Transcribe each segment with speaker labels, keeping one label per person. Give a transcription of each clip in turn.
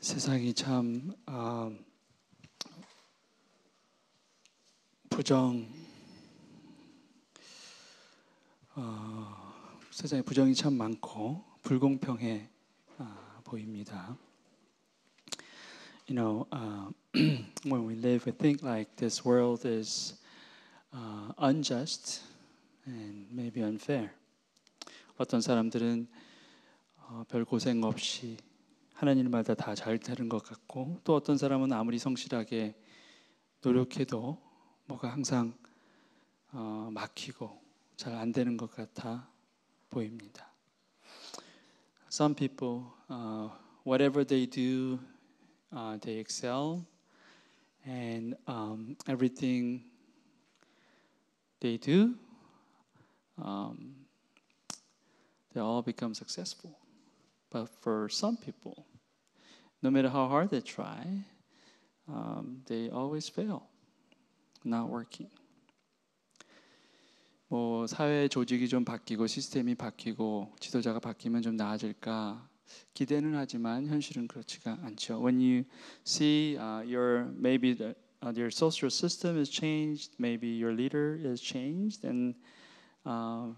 Speaker 1: 세상이 참 부정 세상에 부정이 참 많고 불공평해 보입니다. You know, when we live, we think like this world is unjust and maybe unfair. 어떤 사람들은 별 고생 없이 하는 일마다 다 잘 되는 것 같고, 또 어떤 사람은 아무리 성실하게 노력해도 뭐가 항상 막히고 잘 안 되는 것 같아 보입니다. Some people, whatever they do, they excel, and everything they do, they all become successful. But for some people, no matter how hard they try, they always fail, not working. 뭐 사회 조직이 좀 바뀌고 시스템이 바뀌고 지도자가 바뀌면 좀 나아질까 기대는 하지만 현실은 그렇지가 않죠. When you see maybe your social system is changed, maybe your leader is changed, then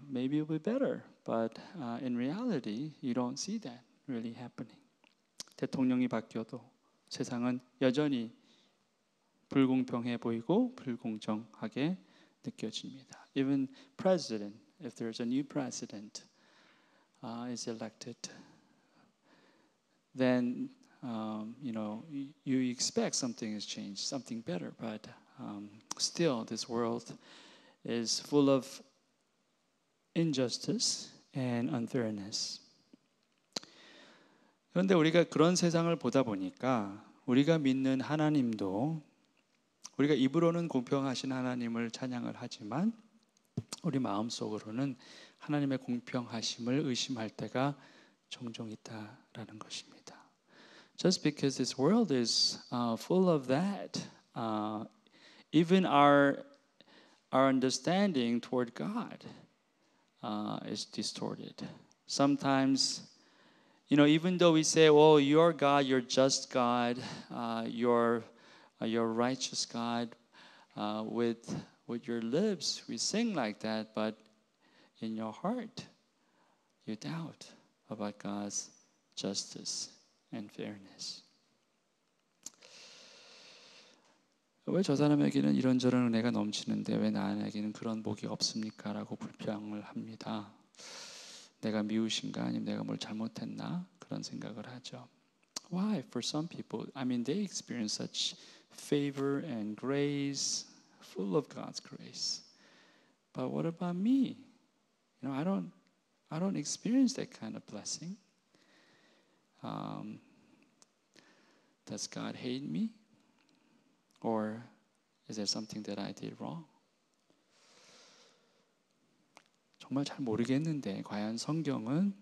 Speaker 1: maybe it'll be better. But in reality, you don't see that really happening. 대통령이 바뀌어도 세상은 여전히 불공평해 보이고 불공정하게 느껴집니다. Even president, if there's a new president is elected, then you expect something has changed, something better. But still, this world is full of injustice and unfairness. 그런데 우리가 그런 세상을 보다 보니까 우리가 믿는 하나님도 우리가 입으로는 공평하신 하나님을 찬양을 하지만 우리 마음속으로는 하나님의 공평하심을 의심할 때가 종종 있다라는 것입니다. Just because this world is full of that, even our understanding toward God is distorted. Sometimes, even though we say, "Oh, you're God, you're just God, you're righteous God," with your lips we sing like that, but in your heart you doubt about God's justice and fairness. 왜 저 사람에게는 이런저런 은혜가 넘치는데 왜 나에게는 그런 복이 없습니까? 라고 불평을 합니다. 내가 미우신가? 아니면 내가 뭘 잘못했나? 그런 생각을 하죠. Why? For some people, they experience such favor and grace, full of God's grace. But what about me? I don't experience that kind of blessing. Does God hate me? Or is there something that I did wrong? 정말 잘 모르겠는데 과연 성경은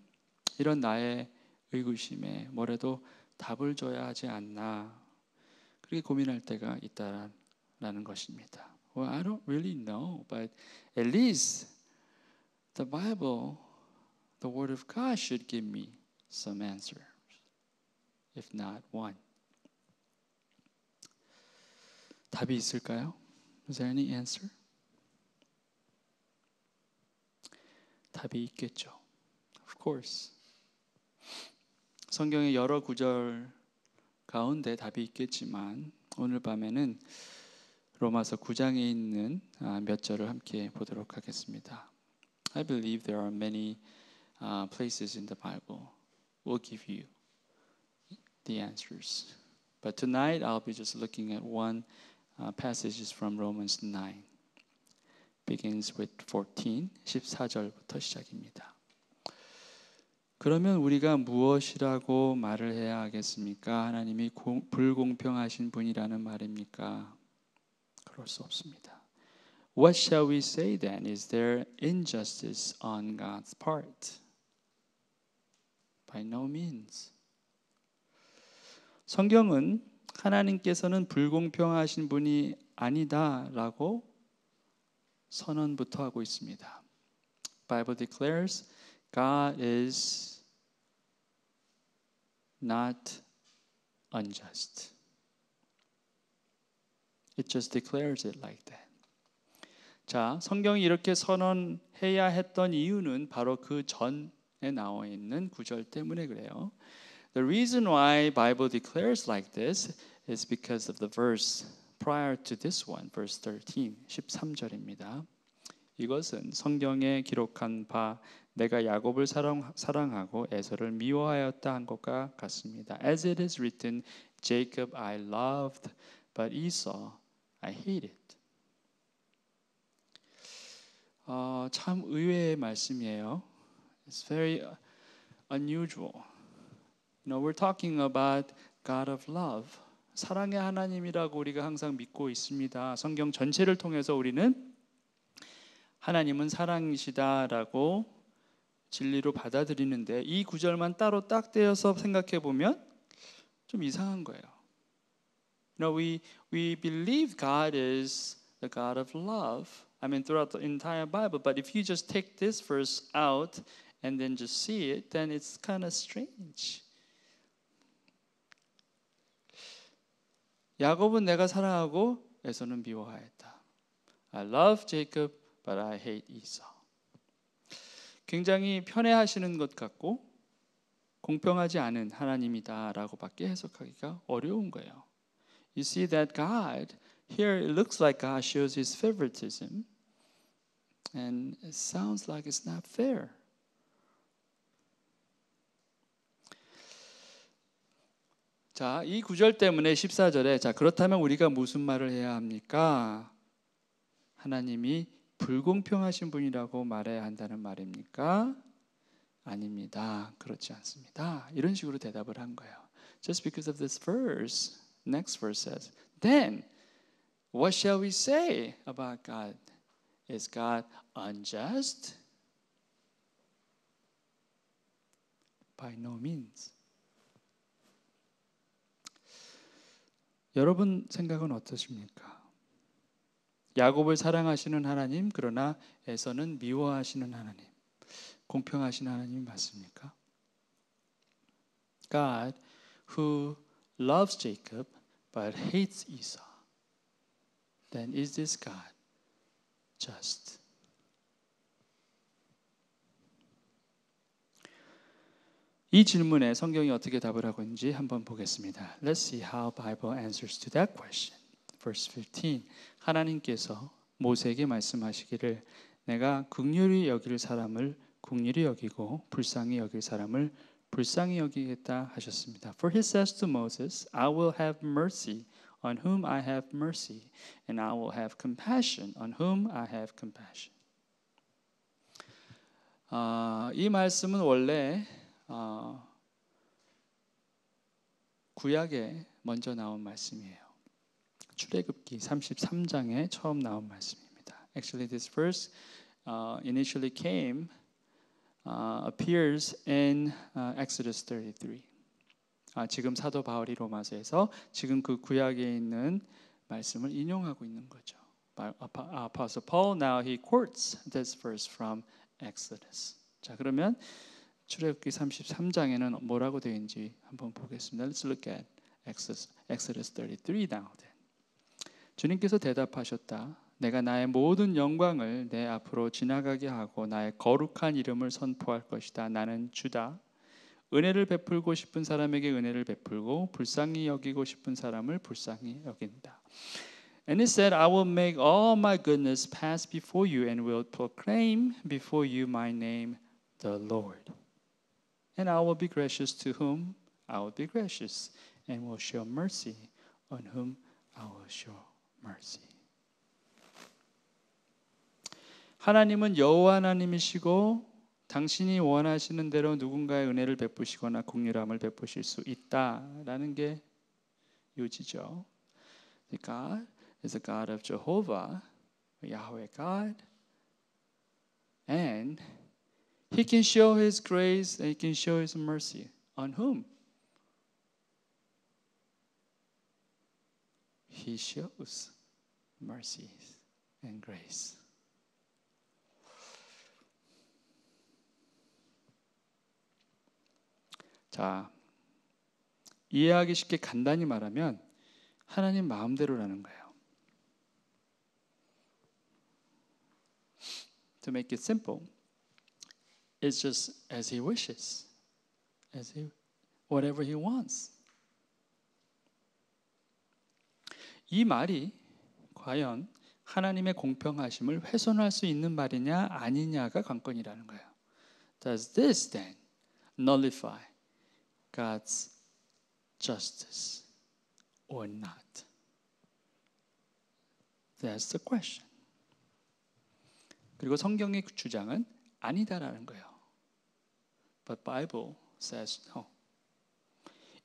Speaker 1: 이런 나의 의구심에 뭐라도 답을 줘야 하지 않나 그렇게 고민할 때가 있다라는 것입니다. Well, I don't really know, but at least the Bible, the Word of God should give me some answers, if not one. 답이 있을까요? Is there any answer? 답이 있겠죠. Of course. 성경의 여러 구절 가운데 답이 있겠지만 오늘 밤에는 로마서 9장에 있는 몇 절을 함께 보도록 하겠습니다. I believe there are many places in the Bible will give you the answers. But tonight I'll be just looking at one passage from Romans 9. Begins with 14, 14절부터 시작입니다. 그러면 우리가 무엇이라고 말을 해야 하겠습니까? 하나님이 불공평하신 분이라는 말입니까? 그럴 수 없습니다. What shall we say then? Is there injustice on God's part? By no means. 성경은 하나님께서는 불공평하신 분이 아니다라고 선언부터 하고 있습니다. Bible declares God is not unjust. It just declares it like that. 자, 성경이 이렇게 선언해야 했던 이유는 바로 그 전에 나와 있는 구절 때문에 그래요. The reason why Bible declares like this is because of the verse prior to this one, verse 13, 13절입니다. 이것은 성경에 기록한 바 내가 야곱을 사랑하고 에서를 미워하였다 한 것과 같습니다. As it is written, Jacob I loved, but Esau I hated. 참 의외의 말씀이에요. It's very unusual. You know, we're talking about God of love. 사랑의 하나님이라고 우리가 항상 믿고 있습니다. 성경 전체를 통해서 우리는 하나님은 사랑이시다라고 진리로 받아들이는데 이 구절만 따로 딱 떼어서 생각해 보면 좀 이상한 거예요. You know, we believe God is the God of love. I mean, throughout the entire Bible. But if you just take this verse out and then just see it, then it's kind of strange. 야곱은 내가 사랑하고 에서는 미워하였다. I love Jacob, but I hate Esau. 굉장히 편애하시는 것 같고 공평하지 않은 하나님이다라고밖에 해석하기가 어려운 거예요. You see that God here it looks like God shows his favoritism and it sounds like it's not fair. 자, 이 구절 때문에 14절에 자, 그렇다면 우리가 무슨 말을 해야 합니까? 하나님이 불공평하신 분이라고 말해야 한다는 말입니까? 아닙니다. 그렇지 않습니다. 이런 식으로 대답을 한 거예요. Just because of this verse, next verse says, then what shall we say about God? Is God unjust? By no means. 여러분 생각은 어떠십니까? 야곱을 사랑하시는 하나님, 그러나 에서는 미워하시는 하나님, 공평하신 하나님이 맞습니까? God who loves Jacob but hates Esau. Then is this God just? 이 질문에 성경이 어떻게 답을 하고 있는지 한번 보겠습니다. Let's see how Bible answers to that question. Verse 15. 하나님께서 모세에게 말씀하시기를 내가 긍휼히 여길 사람을 긍휼히 여기고 불쌍히 여길 사람을 불쌍히 여기겠다 하셨습니다. For he says to Moses, I will have mercy on whom I have mercy, and I will have compassion on whom I have compassion. 이 말씀은 원래 구약에 먼저 나온 말씀이에요. 출애굽기 33장에 처음 나온 말씀입니다. Actually, this verse initially appears in Exodus 33. 지금 사도 바울이 로마서에서 지금 그 구약에 있는 말씀을 인용하고 있는 거죠. Apostle Paul now he quotes this verse from Exodus. 자, 그러면 출애굽기 33장에는 뭐라고 되어 있는지 한번 보겠습니다. Let's look at Exodus 33 now then. 주님께서 대답하셨다. 내가 나의 모든 영광을 내 앞으로 지나가게 하고 나의 거룩한 이름을 선포할 것이다. 나는 주다. 은혜를 베풀고 싶은 사람에게 은혜를 베풀고 불쌍히 여기고 싶은 사람을 불쌍히 여긴다. And he said, I will make all my goodness pass before you and will proclaim before you my name, the Lord. And I will be gracious to whom I will be gracious and will show mercy on whom I will show mercy. 하나님은 여호와 하나님이시고 당신이 원하시는 대로 누군가의 은혜를 베푸시거나 긍휼함을 베푸실 수 있다라는 게 요지죠. God is the God of Jehovah, Yahweh God, and He can show His grace and He can show His mercy on whom? He shows mercy and grace. 자, 이해하기 쉽게 간단히 말하면 하나님 마음대로라는 거예요. To make it simple, it's just as He wishes, whatever He wants. 이 말이 과연 하나님의 공평하심을 훼손할 수 있는 말이냐 아니냐가 관건이라는 거예요. Does this then nullify God's justice or not? That's the question. 그리고 성경의 주장은 아니다라는 거예요. But Bible says no.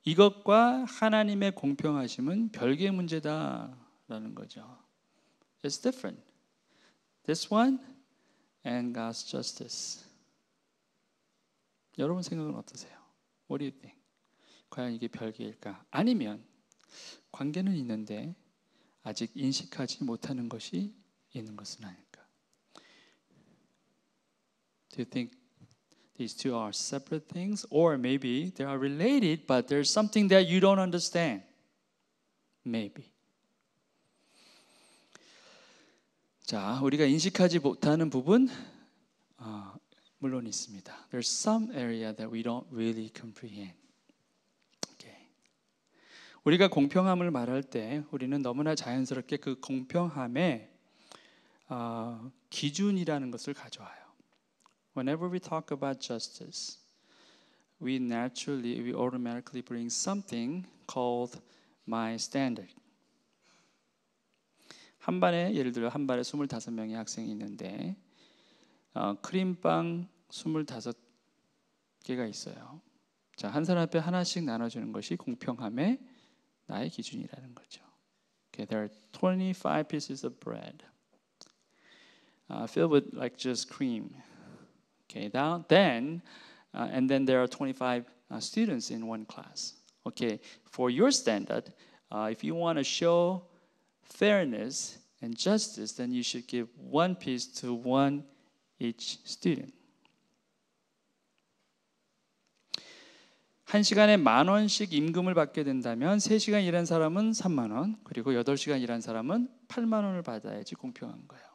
Speaker 1: 이것과 하나님의 공평하심은 별개의 문제다라는 거죠. It's different. This one and God's justice. 여러분 생각은 어떠세요? What do you think? 과연 이게 별개일까? 아니면 관계는 있는데 아직 인식하지 못하는 것이 있는 것은 아닐까? Do you think these two are separate things? Or maybe they are related, but there's something that you don't understand? Maybe. 자, 우리가 인식하지 못하는 부분 물론 있습니다. There's some area that we don't really comprehend. Okay. 우리가 공평함을 말할 때 우리는 너무나 자연스럽게 그 공평함의 기준이라는 것을 가져와요. Whenever we talk about justice, we automatically bring something called my standard. 한 반에 예를 들어 한 반에 25명의 학생이 있는데 크림빵 25개가 있어요. 자, 한 사람 앞에 하나씩 나눠주는 것이 공평함의 나의 기준이라는 거죠. Okay, there are 25 pieces of bread filled with like just cream. Okay, then there are 25 students in one class. Okay, for your standard, if you want to show fairness and justice, then you should give one piece to one each student. 한 시간에 10,000원씩 임금을 받게 된다면 3시간 일한 사람은 30,000원, 그리고 8시간 일한 사람은 80,000원을 받아야지 공평한 거예요.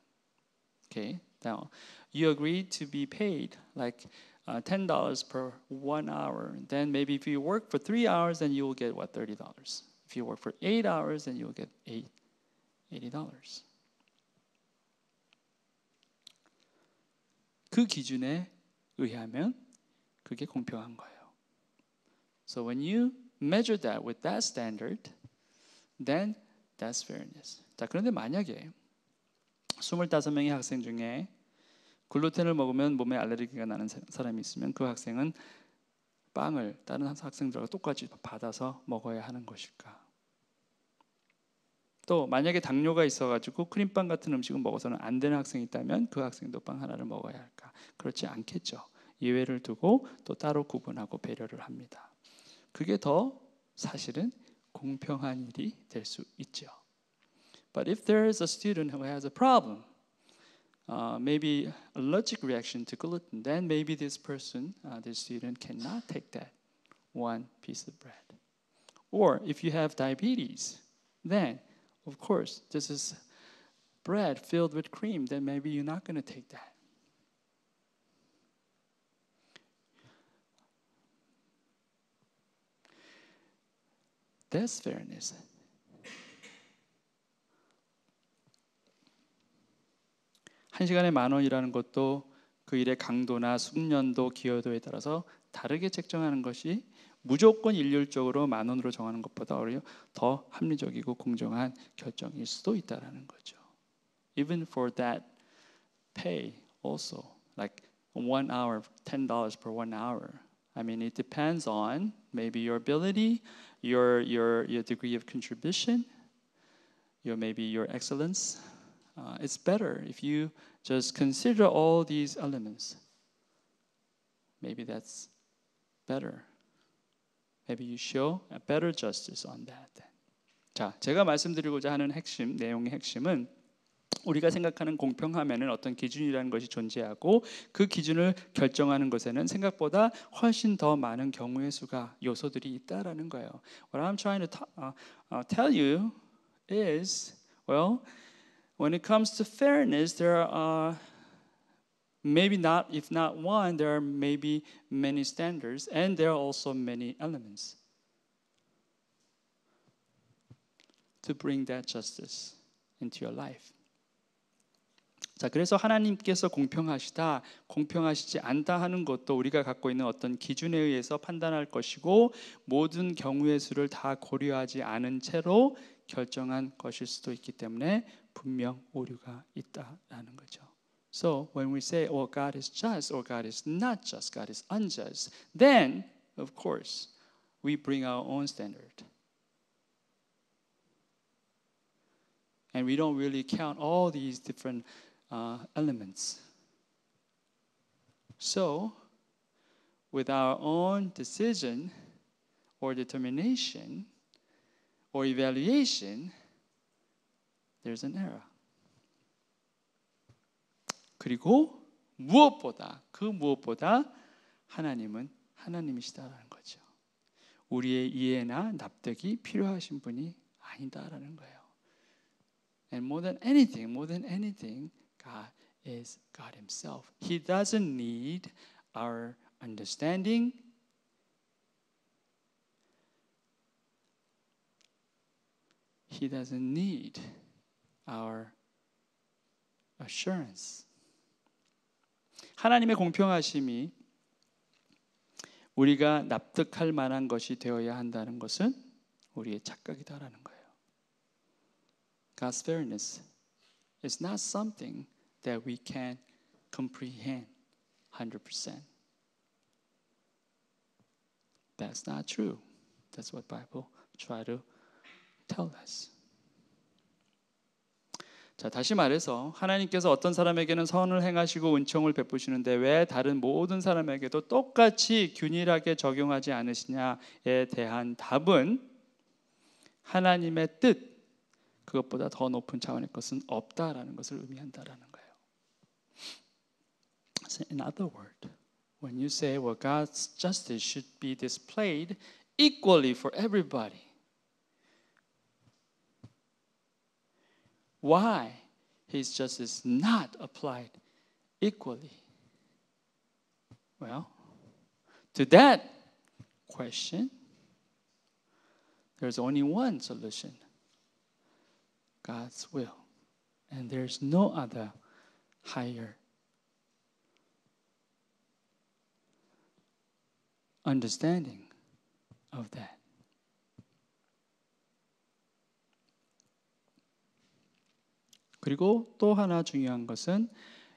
Speaker 1: Okay, now you agree to be paid like $10 per 1 hour. Then maybe if you work for 3 hours, then you will get what, $30. If you work for 8 hours, then you will get $80. 그 기준에 의하면 그게 공평한 거예요. So when you measure that with that standard, then that's fairness. 자, 그런데 만약에 25명의 학생 중에 글루텐을 먹으면 몸에 알레르기가 나는 사람이 있으면 그 학생은 빵을 다른 학생들과 똑같이 받아서 먹어야 하는 것일까? 또 만약에 당뇨가 있어가지고 크림빵 같은 음식을 먹어서는 안 되는 학생이 있다면 그 학생도 빵 하나를 먹어야 할까? 그렇지 않겠죠. 예외를 두고 또 따로 구분하고 배려를 합니다. 그게 더 사실은 공평한 일이 될 수 있죠. But if there is a student who has a problem, maybe allergic reaction to gluten, then maybe this student cannot take that one piece of bread. Or if you have diabetes, then of course this is bread filled with cream, then maybe you're not going to take that. That's fairness. 한 시간에 10,000원이라는 것도 그 일의 강도나 숙련도, 기여도에 따라서 다르게 책정하는 것이 무조건 일률적으로 10,000원으로 정하는 것보다 오히려 더 합리적이고 공정한 결정일 수도 있다라는 거죠. Even for that pay also, like 1 hour, $10 per 1 hour. I mean, it depends on maybe your ability, your degree of contribution, maybe your excellence. It's better if you just consider all these elements. Maybe that's better. Maybe you show a better justice on that. 자, 제가 말씀드리고자 하는 내용의 핵심은 우리가 생각하는 공평함에는 어떤 기준이라는 것이 존재하고 그 기준을 결정하는 것에는 생각보다 훨씬 더 많은 경우의 수가 요소들이 있다라는 거예요. What I'm trying to tell you is, well, when it comes to fairness, there are maybe not, if not one, there are maybe many standards, and there are also many elements to bring that justice into your life. 자, 그래서 하나님께서 공평하시다, 공평하시지 않다 하는 것도 우리가 갖고 있는 어떤 기준에 의해서 판단할 것이고 모든 경우의 수를 다 고려하지 않은 채로 결정한 것일 수도 있기 때문에 분명 오류가 있다라는 거죠. So when we say, "Oh, God is just," or "God is not just," "God is unjust," then, of course, we bring our own standard. And we don't really count all these different elements. So, with our own decision or determination or evaluation, there's an error. 그리고 그 무엇보다 하나님은 하나님이시다라는 거죠. 우리의 이해나 납득이 필요하신 분이 아니다라는 거예요. And more than anything, God is God Himself. He doesn't need our understanding. He doesn't need our assurance. 하나님의 공평하심이 우리가 납득할 만한 것이 되어야 한다는 것은 우리의 착각이다라는 거예요. God's fairness is not something that we can comprehend 100%. That's not true. That's what Bible try to tell us. 자, 다시 말해서 하나님께서 어떤 사람에게는 선을 행하시고 은총을 베푸시는데 왜 다른 모든 사람에게도 똑같이 균일하게 적용하지 않으시냐에 대한 답은 하나님의 뜻, 그것보다 더 높은 차원의 것은 없다라는 것을 의미한다라는 거예요. So in other words, when you say, well, God's justice should be displayed equally for everybody, why His justice not applied equally? Well, to that question, there's only one solution. God's will. And there's no other higher understanding of that. 그리고 또 하나 중요한 것은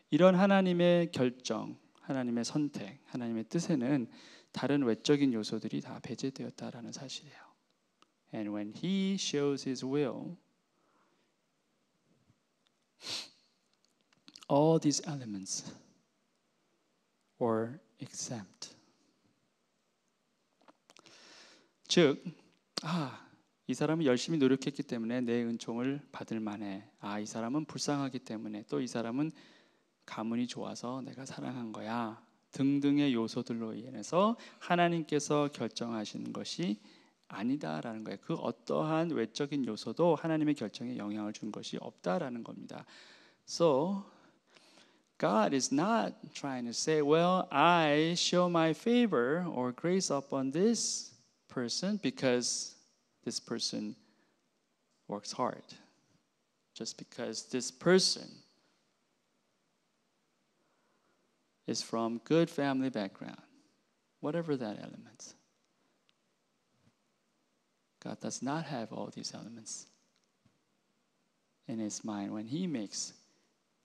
Speaker 1: 이런 하나님의 결정, 하나님의 선택, 하나님의 뜻에는 다른 외적인 요소들이 다 배제되었다라는 사실이에요. And when He shows His will, all these elements were exempt. 즉, 이 사람은 열심히 노력했기 때문에 내 은총을 받을 만해. 이 사람은 불쌍하기 때문에, 또 이 사람은 가문이 좋아서 내가 사랑한 거야. 등등의 요소들로 인해서 하나님께서 결정하시는 것이 아니다라는 거예요. 그 어떠한 외적인 요소도 하나님의 결정에 영향을 준 것이 없다라는 겁니다. So, God is not trying to say, well, I show my favor or grace upon this person because this person works hard. Just because this person is from good family background, whatever that element. God does not have all these elements in His mind when He makes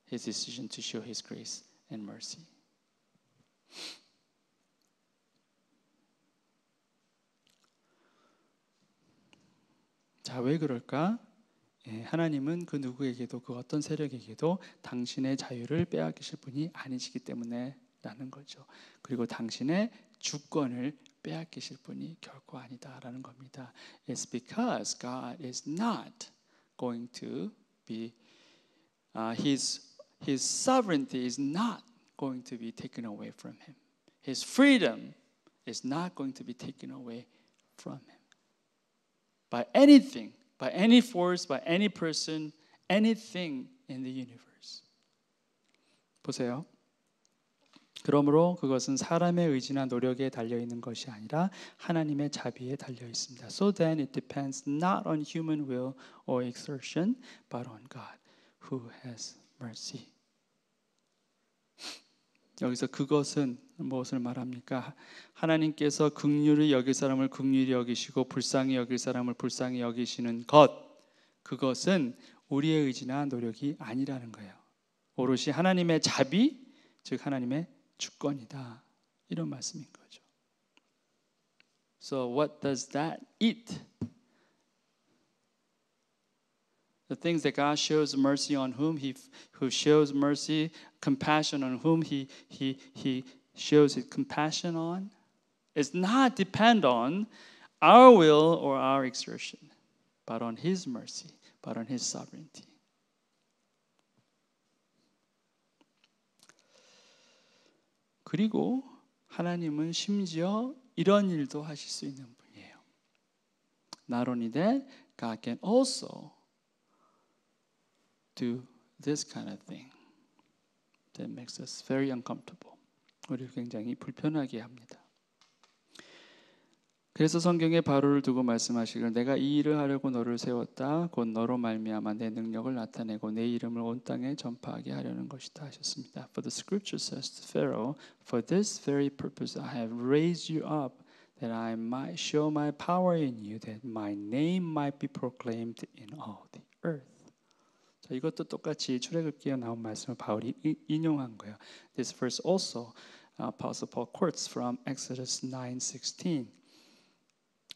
Speaker 1: His decision to show His grace and mercy. 자, 왜 그럴까? 하나님은 그 누구에게도 그 어떤 세력에게도 당신의 자유를 빼앗기실 분이 아니시기 때문에 라는 거죠. 그리고 당신의 주권을 빼앗기실 분이 결코 아니다라는 겁니다. It's because God is not going to be his sovereignty is not going to be taken away from him. His freedom is not going to be taken away from him. By anything, by any force, by any person, anything in the universe. 보세요. 그러므로 그것은 사람의 의지나 노력에 달려 있는 것이 아니라 하나님의 자비에 달려 있습니다. So then it depends not on human will or exertion, but on God who has mercy. 여기서 그것은 무엇을 말합니까? 하나님께서 긍휼히 여길 사람을 긍휼히 여기시고 불쌍히 여길 사람을 불쌍히 여기시는 것, 그것은 우리의 의지나 노력이 아니라는 거예요. 오롯이 하나님의 자비, 즉 하나님의 주권이다. 이런 말씀인 거죠. So what does that eat? The things that God shows mercy on whom who shows mercy, compassion on whom he shows his compassion on, is not depend on our will or our exertion, but on his mercy, but on his sovereignty. 그리고 하나님은 심지어 이런 일도 하실 수 있는 분이에요. Not only that, God can also do this kind of thing that makes us very uncomfortable. 우리를 굉장히 불편하게 합니다. 그래서 성경에 바로를 두고 말씀하시기를 내가 이 일을 하려고 너를 세웠다. 곧 너로 말미암아 내 능력을 나타내고 내 이름을 온 땅에 전파하게 하려는 것이다 하셨습니다. For the scripture says to Pharaoh, For this very purpose I have raised you up, that I might show my power in you, that my name might be proclaimed in all the earth. 자, 이것도 똑같이 출애굽기에 나온 말씀을 바울이 인용한 거예요. This verse also Apostle Paul quotes from Exodus 9:16.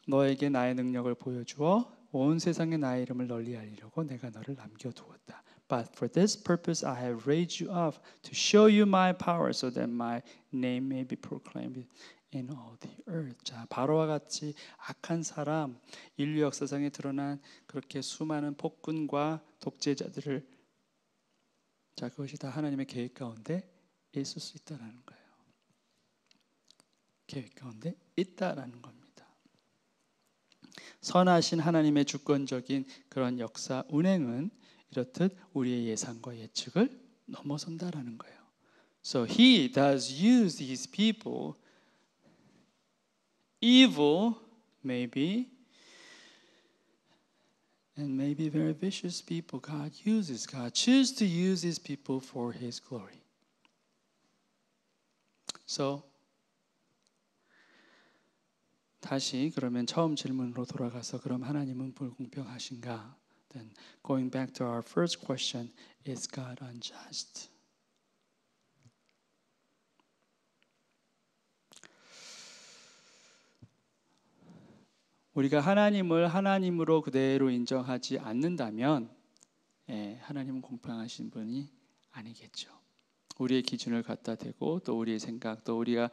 Speaker 1: 너에게 나의 능력을 보여주어 온 세상에 나의 이름을 널리 알리려고 내가 너를 남겨두었다. But for this purpose I have raised you up to show you my power, so that my name may be proclaimed in all the earth. 자, 바로와 같이 악한 사람, 인류 역사상에 드러난 그렇게 수많은 폭군과 독재자들을, 자, 그것이 다 하나님의 계획 가운데 있을 수 있다라는 거예요. 계획 가운데 있다라는 겁니다. 선하신 하나님의 주권적인 그런 역사 운행은 이렇듯 우리의 예상과 예측을 넘어선다라는 거예요. So he does use these people, evil maybe, and maybe very vicious people. God chooses to use these people for his glory. So 다시 그러면 처음 질문으로 돌아가서 그럼 하나님은 불공평하신가? Then going back to our first question, is God unjust? 우리가 하나님을 하나님으로 그대로 인정하지 않는다면 하나님은 공평하신 분이 아니겠죠. 우리의 기준을 갖다 대고 또 우리의 생각, 또 우리가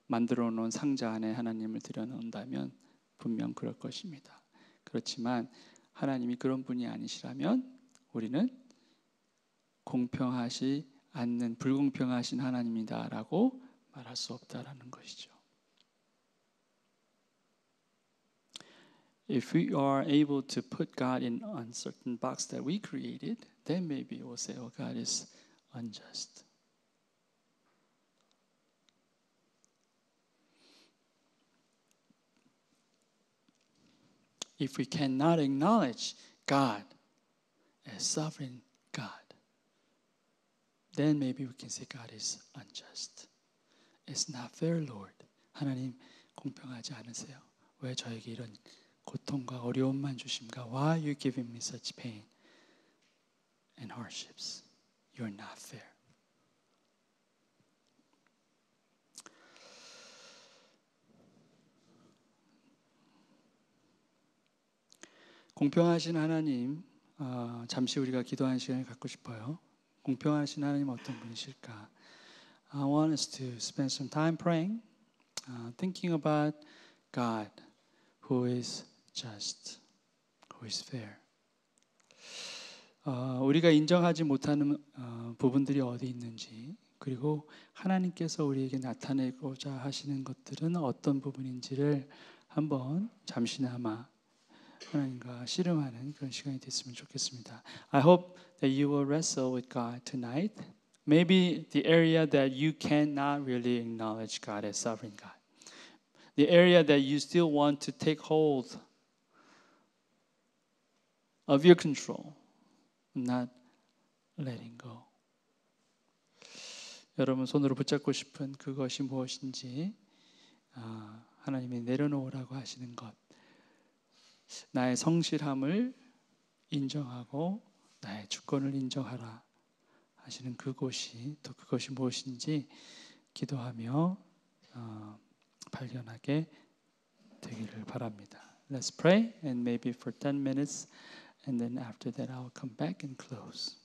Speaker 1: 만들어 놓은 상자 안에 하나님을 들여놓는다면 분명 그럴 것입니다. 그렇지만 하나님이 그런 분이 아니시라면 우리는 공평하지 않는 불공평하신 하나님이다라고 말할 수 없다라는 것이죠. If we are able to put God in a certain box that we created, then maybe we'll say, "Oh, God is unjust." If we cannot acknowledge God as sovereign God, then maybe we can say God is unjust. It's not fair, Lord. 하나님 공평하지 않으세요. 왜 저에게 이런 고통과 어려움만 주십니까? Why are you giving me such pain and hardships? You're not fair. 공평하신 하나님, 잠시 우리가 기도하는 시간을 갖고 싶어요. 공평하신 하나님 어떤 분이실까? I want us to spend some time praying, thinking about God, who is just, who is fair. 우리가 인정하지 못하는 부분들이 어디 있는지, 그리고 하나님께서 우리에게 나타내고자 하시는 것들은 어떤 부분인지를 한번 잠시나마 하나님과 씨름하는 그런 시간이 됐으면 좋겠습니다. I hope that you will wrestle with God tonight. Maybe the area that you cannot really acknowledge God as sovereign God. The area that you still want to take hold of your control, not letting go. 여러분 손으로 붙잡고 싶은 그것이 무엇인지 하나님이 내려놓으라고 하시는 것, 나의 성실함을 인정하고 나의 주권을 인정하라 하시는 그곳이, 또 그것이 무엇인지 기도하며 발견하게 되기를 바랍니다. Let's pray and maybe for 10 minutes and then after that I'll come back and close.